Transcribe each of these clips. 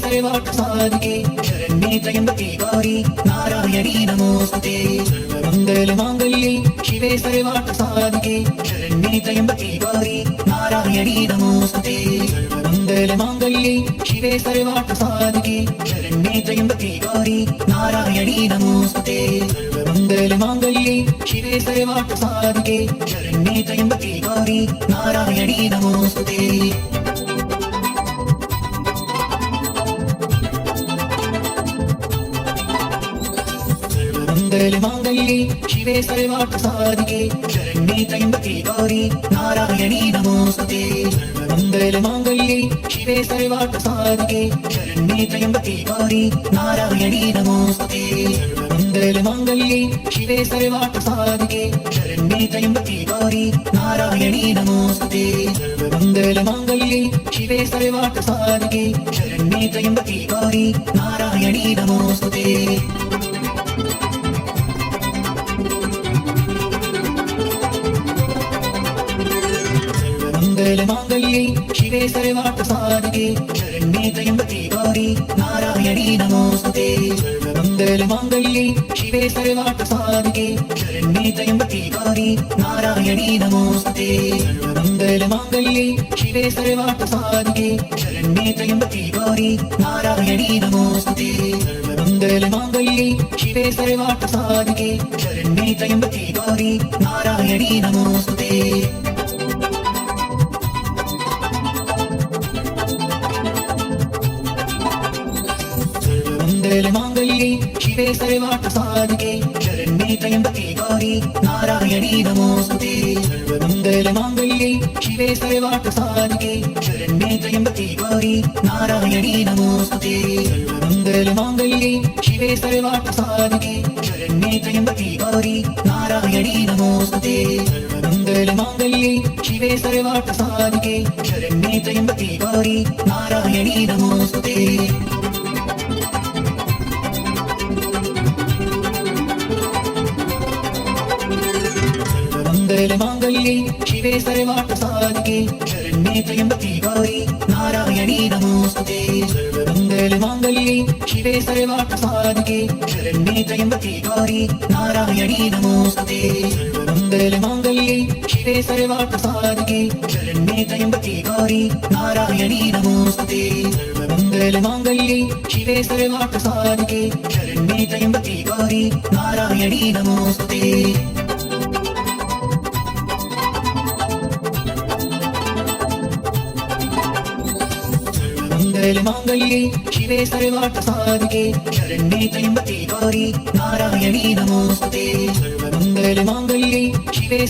सर्वार्थसाधिके शरण्ये त्र्यम्बके गौरी नारायणी नमोस्तुते। सर्वमङ्गलमाङ्गल्ये शिवे सर्वार्थसाधिके शरण्ये त्र्यम्बके गौरी नारायणी नमोस्तुते। सर्वमङ्गलमाङ्गल्ये शिवे सर्वार्थसाधिके शरण्ये त्र्यम्बके गौरी नारायणी नमोस्तुते। सर्वमङ्गलमाङ्गल्ये शिवे सर्वार्थसाधिके शरण्ये त्र्यम्बके गौरी नारायणी नमोस्तुते। सर्वमङ्गलमाङ्गल्ये शिवे सर्वार्थसाधिके शरण्ये त्र्यम्बके गौरी नारायणी नमोस्तुते। सर्वमङ्गलमाङ्गल्ये शिवे सर्वार्थसाधिके शरण्ये त्र्यम्बके गौरी नारायणी नमोस्तुते। सर्वमङ्गलमाङ्गल्ये शिवे सर्वार्थसाधिके शरण्ये त्र्यम्बके गौरी नारायणी नमोस्तुते। सर्वमङ्गलमाङ्गल्ये शिवे सर्वार्थसाधिके शरण्ये त्र्यम्बके गौरी नारायणी नमोस्तुते। सर्वमङ्गलमाङ्गल्ये शिवे सर्वार्थसाधिके शरण्ये त्र्यम्बके गौरी नारायणी नमोस्तुते। सर्वमङ्गलमाङ्गल्ये शिवे सर्वार्थसाधिके शरण्ये त्र्यम्बके गौरी नारायणी नमोस्तुते। सर्वमङ्गलमाङ्गल्ये शिवे सर्वार्थसाधिके शरण्ये त्र्यम्बके गौरी नारायणी नमोस्तुते। सर्वमङ्गलमाङ्गल्ये शिवे सर्वार्थसाधिके शरण्ये त्र्यम्बके गौरी नारायणी नमोस्तुते। सर्वमङ्गलमाङ्गल्ये शिवे सर्वार्थसाधिके शरण्ये त्र्यम्बके गौरी नारायणी नमोस्तुते। सर्वमङ्गलमाङ्गल्ये शिवे सर्वार्थसाधिके शरण्ये त्र्यम्बके गौरी नारायणी नमोस्तुते। सर्वमङ्गलमाङ्गल्ये शिवे सर्वार्थसाधिके शरण्ये त्र्यम्बके गौरी नारायणी नमोस्तुते। सर्वमङ्गलमाङ्गल्ये शिवे सर्वार्थसाधिके शरण्ये त्र्यम्बके गौरी नारायणी नमोस्तुते। सर्वमङ्गलमाङ्गल्ये शिवे सर्वार्थसाधिके शरण्ये त्र्यम्बके गौरी नारायणी नमोस्तुते। सर्वमङ्गलमाङ्गल्ये शिवे सर्वार्थसाधिके शरण्ये त्र्यम्बके गौरी नारायणी नमोस्तुते। सर्वमङ्गलमाङ्गल्ये शिवे सर्वार्थसाधिके शरण्ये त्र्यम्बके गौरी नारायणी नमोस्तुते। सर्वमङ्गलमाङ्गल्ये शिवे सर्वार्थसाधिके शरण्ये त्र्यम्बके गौरी नारायणी नमोस्तुते। सर्वमङ्गलमाङ्गल्ये शिवे सर्वार्थसाधिके शरण्ये त्र्यम्बके गौरी नारायणी नमोस्तुते। सर्वमङ्गलमाङ्गल्ये शिवे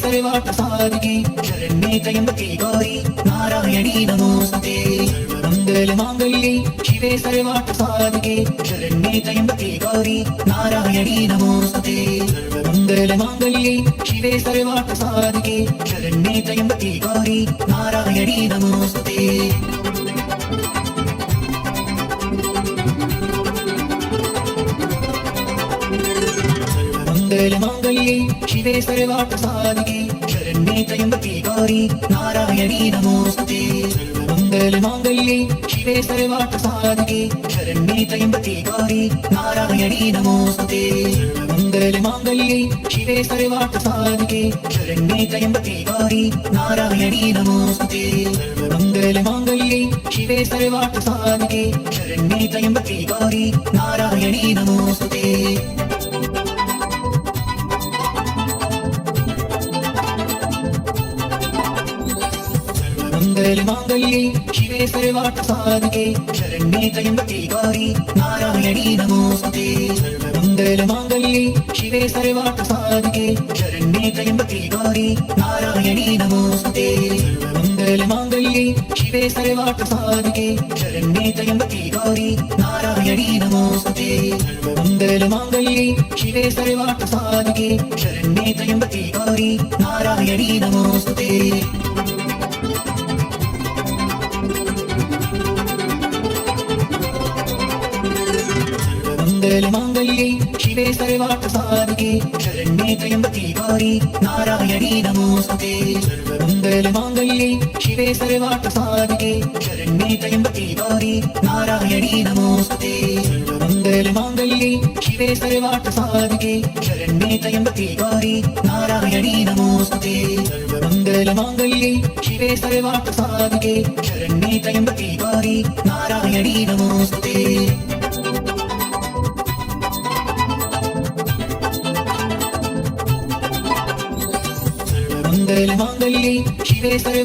सर्वार्थसाधिके शरण्ये त्र्यम्बके गौरी नारायणी नमोस्तुते। सर्वमङ्गलमाङ्गल्ये शिवे सर्वार्थसाधिके शरण्ये त्र्यम्बके गौरी नारायणी नमोस्तुते। सर्वमङ्गलमाङ्गल्ये शिवे सर्वार्थसाधिके शरण्ये त्र्यम्बके गौरी नारायणी नमोस्तुते। सर्वमङ्गलमाङ्गल्ये शिवे सर्वार्थसाधिके शरण्ये त्र्यम्बके गौरी नारायणी नमोस्तुते। सर्वमङ्गलमाङ्गल्ये शिवे सर्वार्थसाधिके शरण्ये त्र्यम्बके गौरी नारायणी नमोस्तुते। सर्वमङ्गलमाङ्गल्ये शिवे सर्वार्थसाधिके शरण्ये त्र्यम्बके गौरी नारायणी नमोस्तुते। सर्वमङ्गलमाङ्गल्ये शिवे सर्वार्थसाधिके शरण्ये त्र्यम्बके गौरी नारायणी नमोस्तुते। सर्वमङ्गलमाङ्गल्ये शिवे सर्वार्थसाधिके शरण्ये त्र्यम्बके गौरी नारायणी नमोस्तुते। सर्वमङ्गलमाङ्गल्ये शिवे सर्वार्थसाधिके शरण्ये त्र्यम्बके गौरी नारायणी नमोस्तुते। सर्वमङ्गलमाङ्गल्ये शिवे सर्वार्थसाधिके शरण्ये त्र्यम्बके गौरी नारायणी नमोस्तुते। सर्वमङ्गलमाङ्गल्ये शिवे सर्वार्थसाधिके शरण्ये त्र्यम्बके गौरी नारायणी नमोस्तुते। സർവമംഗലമാംഗല്യേ ശിവേ സർവാർത്ഥസാധികേ ശരണ്യേ ത്രയംബകേ ഗൗരി നാരായണീ നമോസ്തുതേ സർവമംഗലമാംഗല്യേ ശിവേ സർവാർത്ഥസാധികേ ശരണ്യേ ത്രയംബകേ ഗൗരി നാരായണീ നമോസ്തുതേ സർവമംഗലമാംഗല്യേ ശിവേ സർവാർത്ഥസാധികേ ശരണ്യേ ത്രയംബകേ ഗൗരി നാരായണീ നമോസ്തുതേ സർവമംഗലമാംഗല്യേ ശിവേ സർവാർത്ഥസാധികേ ശരണ്യേ ത്രയംബകേ ഗൗരി നാരായണീ നമോസ്തുതേ സർവമംഗലമാംഗല്യേ ശിവേ സർവ